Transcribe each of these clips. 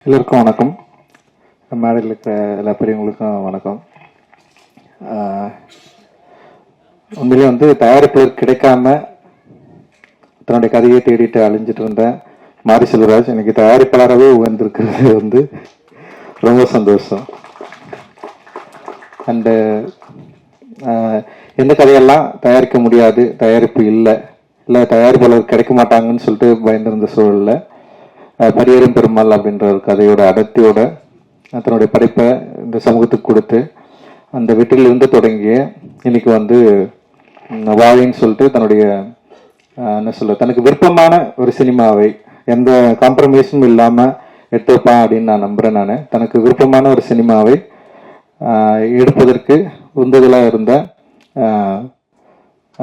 எல்லோருக்கும் வணக்கம். மேடையில் இருக்கிற எல்லா பெரியவங்களுக்கும் வணக்கம். உண்மையிலே தயாரிப்பாளர் கிடைக்காம தன்னுடைய கதையை தேடிட்டு அழிஞ்சிட்டு இருந்த மாரி செல்வராஜ் இன்னைக்கு தயாரிப்பாளராகவே உயர்ந்திருக்கிறது ரொம்ப சந்தோஷம். அண்டு எந்த கதையெல்லாம் தயாரிக்க முடியாது, தயாரிப்பு இல்லை தயாரிப்பாளர் கிடைக்க மாட்டாங்கன்னு சொல்லிட்டு பயந்திருந்த சூழலில் பரியரும் பெருமாள் அப்படின்ற ஒரு கதையோட அடர்த்தியோட தன்னுடைய படைப்பை இந்த சமூகத்துக்கு கொடுத்து அந்த வெற்றிலிருந்து தொடங்கிய இன்னைக்கு வாழின்னு சொல்லிட்டு தன்னுடைய தனக்கு விருப்பமான ஒரு சினிமாவை எந்த காம்ப்ரமைஸும் இல்லாமல் எடுத்துப்பான் அப்படின்னு நான் நம்புகிறேன். தனக்கு விருப்பமான ஒரு சினிமாவை எடுப்பதற்கு உந்துதலாக இருந்த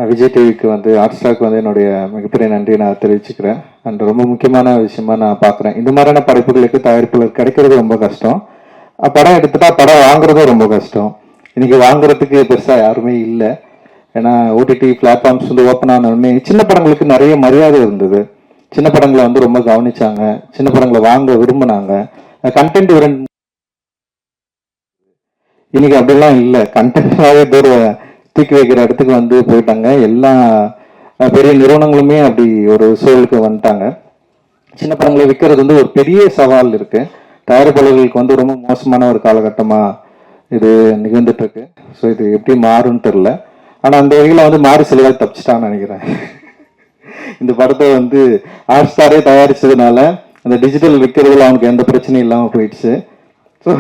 விஜய் டிவிக்கு ஹாட்ஸ்டாருக்கு என்னுடைய மிகப்பெரிய நன்றியை நான் தெரிவிச்சுக்கிறேன். அண்ட் ரொம்ப முக்கியமான விஷயமா நான் பார்க்குறேன், இந்த மாதிரியான படைப்புகளுக்கு தயாரிப்புகள் கிடைக்கிறது ரொம்ப கஷ்டம். படம் எடுத்துட்டா படம் வாங்குறதும் ரொம்ப கஷ்டம். இன்னைக்கு வாங்குறதுக்கு பெருசாக யாருமே இல்லை. ஏன்னா ஓடிடி பிளாட்ஃபார்ம்ஸ் ஓப்பன் ஆனவுடனே சின்ன படங்களுக்கு நிறைய மரியாதை இருந்தது. சின்ன படங்களை ரொம்ப கவனிச்சாங்க, சின்ன படங்களை வாங்க விரும்பினாங்க. கண்டென்ட் இன்னைக்கு அப்படிலாம் இல்லை. கண்டென்ட்டாவே தூக்கி வைக்கிற இடத்துக்கு போயிட்டாங்க. எல்லா பெரிய நிறுவனங்களுமே அப்படி ஒரு சூழலுக்கு வந்துட்டாங்க. சின்ன படங்களை விற்கிறது ஒரு பெரிய சவால் இருக்கு. தயாரிப்பாளர்களுக்கு ரொம்ப மோசமான ஒரு காலகட்டமா இது நிகழ்ந்துட்டு இருக்கு. ஸோ இது எப்படி மாறும்னு தெரியல. ஆனா அந்த வகையில மாரி செல்வராஜ் தப்பிச்சிட்டான்னு நினைக்கிறேன். இந்த படத்தை ஹாட் ஸ்டாரே தயாரிச்சதுனால அந்த டிஜிட்டல் விற்கிறதுல அவனுக்கு எந்த பிரச்சனையும் இல்லாம போயிடுச்சு. ஸோ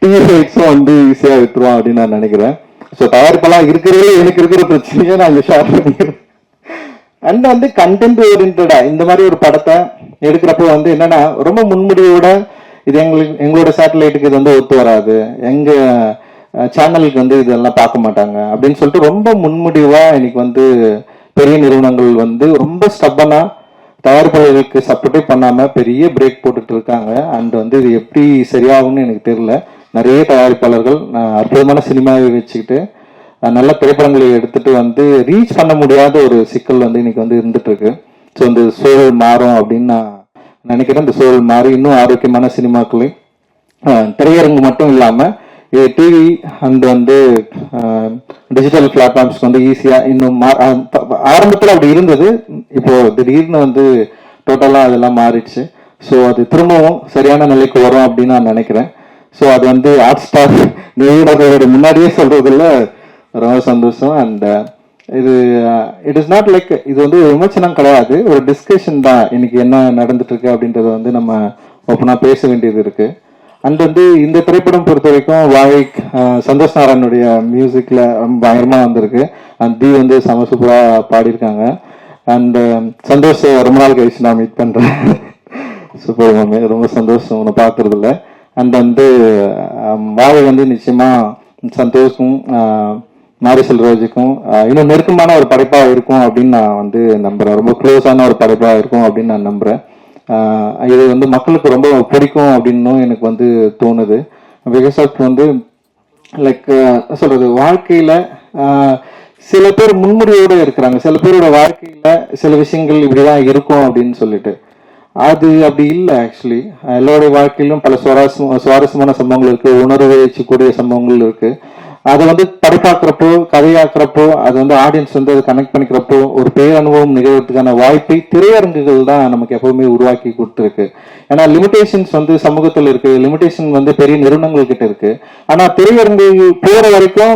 டிஎஃப்எக்ஸும் ஈஸியா வித்துருவான் அப்படின்னு நான் நினைக்கிறேன். ஸோ தயாரிப்பெல்லாம் இருக்கிறதுல எனக்கு இருக்கிற பிரச்சனையே நான் ஷேர் பண்ணிக்கிறேன். அண்ட் கண்டென்ட் ஓரியன்டா இந்த மாதிரி ஒரு படத்தை எடுக்கிறப்போ என்னன்னா ரொம்ப முன்முடிவோட இது எங்களோட சேட்டலைட்டுக்கு இது ஒத்து வராது, எங்க சேனலுக்கு இதெல்லாம் பார்க்க மாட்டாங்க அப்படின்னு சொல்லிட்டு ரொம்ப முன்முடிவா இன்னைக்கு பெரிய நிறுவனங்கள் ரொம்ப ஸ்டப்பனா தயாரிப்பாளர்களுக்கு சப்போர்ட்டே பண்ணாம பெரிய பிரேக் போட்டுட்டு இருக்காங்க. அண்ட் இது எப்படி சரியாகும்னு எனக்கு தெரியல. நிறைய தயாரிப்பாளர்கள் அற்புதமான சினிமாவை வச்சுக்கிட்டு நல்ல திரைப்படங்களை எடுத்துட்டு ரீச் பண்ண முடியாத ஒரு சிக்கல் இன்னைக்கு இருந்துட்டு இருக்கு. ஸோ இந்த சூழல் மாறும் அப்படின்னு நான் நினைக்கிறேன். இந்த சூழல் மாறி இன்னும் ஆரோக்கியமான சினிமாக்களையும் திரையரங்கு மட்டும் இல்லாம டிவி அண்ட் டிஜிட்டல் பிளாட்ஃபார்ம்ஸ்க்கு ஈஸியா இன்னும் ஆரம்பத்தில் அப்படி இருந்தது. இப்போ திடீர்னு டோட்டலா அதெல்லாம் மாறிடுச்சு. ஸோ அது திரும்பவும் சரியான நிலைக்கு வரும் அப்படின்னு நான் நினைக்கிறேன். ஸோ அது ஹாட் ஸ்டார் நிறுவனங்களோட முன்னாடியே சொல்றதுல ரொம்ப சந்தோஷம். அண்ட் இது இட் இஸ் நாட் லைக் இது விமர்சனம் கிடையாது, ஒரு டிஸ்கஷன் தான். இன்னைக்கு என்ன நடந்துட்டு இருக்கு அப்படின்றத நம்ம ஓப்பனா பேச வேண்டியது இருக்கு. அண்ட் இந்த திரைப்படம் பொறுத்த வரைக்கும் வாழை சந்தோஷ் நாராயணுடைய மியூசிக்ல பயங்கரமா வந்திருக்கு. அண்ட் தி செம சூப்பரா பாடியிருக்காங்க. அண்ட் சந்தோஷ் ரொம்ப நாள் கழிச்சு நான் மீட் பண்றேன். சூப்பர் மாமே, ரொம்ப சந்தோஷம் உன்னை பார்க்கறதுல. அண்ட் வாழை நிச்சயமா சந்தோஷம் மாரி செல்வராஜுக்கும் இன்னும் நெருக்கமான ஒரு படைப்பா இருக்கும் அப்படின்னு நான் நம்புறேன். ரொம்ப க்ளோஸான ஒரு படைப்பா இருக்கும் அப்படின்னு நான் நம்புறேன். இது மக்களுக்கு ரொம்ப பிடிக்கும் அப்படின்னு எனக்கு தோணுது. பிகாஸ் ஆஃப் லைக் சொல்றது வாழ்க்கையில சில பேர் முன்முடியோட இருக்கிறாங்க. சில பேரோட வாழ்க்கையில சில விஷயங்கள் இப்படிதான் இருக்கும் அப்படின்னு சொல்லிட்டு அது அப்படி இல்லை. ஆக்சுவலி எல்லாருடைய வாழ்க்கையிலும் பல சுவாரஸ்யமான சம்பவங்கள் இருக்கு, உணர்வை வச்சுக்கூடிய சம்பவங்கள் இருக்கு. அதை படைப்பாக்குறப்போ கதையாக்குறப்போ அது ஆடியன்ஸ் அதை கனெக்ட் பண்ணிக்கிறப்போ ஒரு பேரனுபவம் நிகழ்வதற்கான வாய்ப்பை திரையரங்குகள் தான் நமக்கு எப்பவுமே உருவாக்கி கொடுத்துருக்கு. ஏன்னா லிமிடேஷன்ஸ் சமூகத்தில் இருக்கு, லிமிடேஷன் பெரிய நிறுவனங்கள் கிட்ட இருக்கு. ஆனா திரையரங்கு போற வரைக்கும்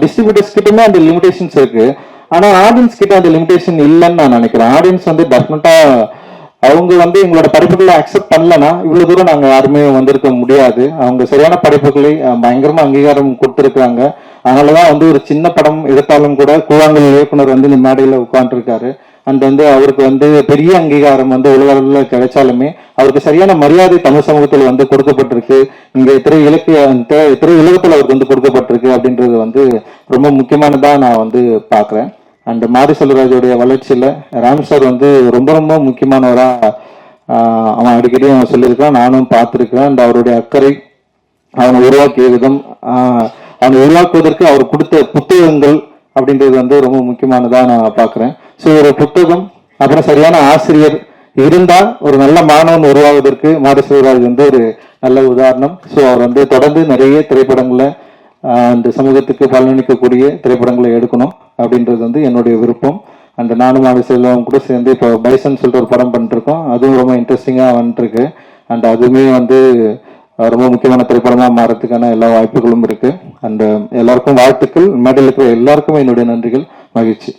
டிஸ்ட்ரிபியூட்டர்ஸ் கிட்டமே அந்த லிமிடேஷன்ஸ் இருக்கு. ஆனா ஆடியன்ஸ் கிட்ட அந்த லிமிடேஷன் இல்லைன்னு நான் நினைக்கிறேன். ஆடியன்ஸ் டெஃபினட்டா அவங்க எங்களோட படைப்புகளை அக்செப்ட் பண்ணலன்னா இவ்வளவு தூரம் நாங்க யாருமே வந்திருக்க முடியாது. அவங்க சரியான படைப்புகளை பயங்கரமா அங்கீகாரம் கொடுத்திருக்காங்க. அதனாலதான் ஒரு சின்ன படம் எடுத்தாலும் கூட கூழாங்கல் இயக்குனர் இந்த மேடையில உட்காந்துருக்காரு. அண்ட் அவருக்கு பெரிய அங்கீகாரம் உலக அளவில் கிடைச்சாலுமே அவருக்கு சரியான மரியாதை தமிழ் சமூகத்தில் கொடுக்கப்பட்டிருக்கு. இங்க திரை உலகத்துல அவருக்கு கொடுக்கப்பட்டிருக்கு அப்படின்றது ரொம்ப முக்கியமானதா நான் பாக்குறேன். அண்ட் மாரி செல்வராஜோடைய வளர்ச்சியில ராம் சார் ரொம்ப ரொம்ப முக்கியமானவரா அவன் அடிக்கடி அவன் சொல்லியிருக்கான், நானும் பார்த்திருக்கிறேன். அண்ட் அவருடைய அக்கறை, அவனை உருவாக்கிய விதம், அவனை உருவாக்குவதற்கு அவர் கொடுத்த புத்தகங்கள் அப்படின்றது ரொம்ப முக்கியமானதா நான் பாக்குறேன். ஸோ ஒரு புத்தகம், அப்புறம் சரியான ஆசிரியர், இருந்தா ஒரு நல்ல மாணவன் உருவாவதற்கு மாரி செல்வராஜ் வந்து ஒரு நல்ல உதாரணம். ஸோ அவர் வந்து தொடர்ந்து நிறைய திரைப்படங்களை அந்த சமூகத்துக்கு பலனளிக்கக்கூடிய திரைப்படங்களை எடுக்கணும் அப்படின்றது வந்து என்னுடைய விருப்பம். அண்ட் நானும் மாரி செல்வம் கூட சேர்ந்து இப்போ பைசன் சொல்லிட்டு ஒரு படம் பண்ணிருக்கோம். அதுவும் ரொம்ப இன்ட்ரெஸ்டிங்காக வந்துருக்கு. அண்ட் அதுவுமே வந்து ரொம்ப முக்கியமான திரைப்படமா மாறதுக்கான எல்லா வாய்ப்புகளும் இருக்கு. அண்ட் எல்லாருக்கும் வாழ்த்துக்கள். மேடையில் இருக்கிற எல்லாருக்கும் என்னுடைய நன்றிகள். மகிழ்ச்சி.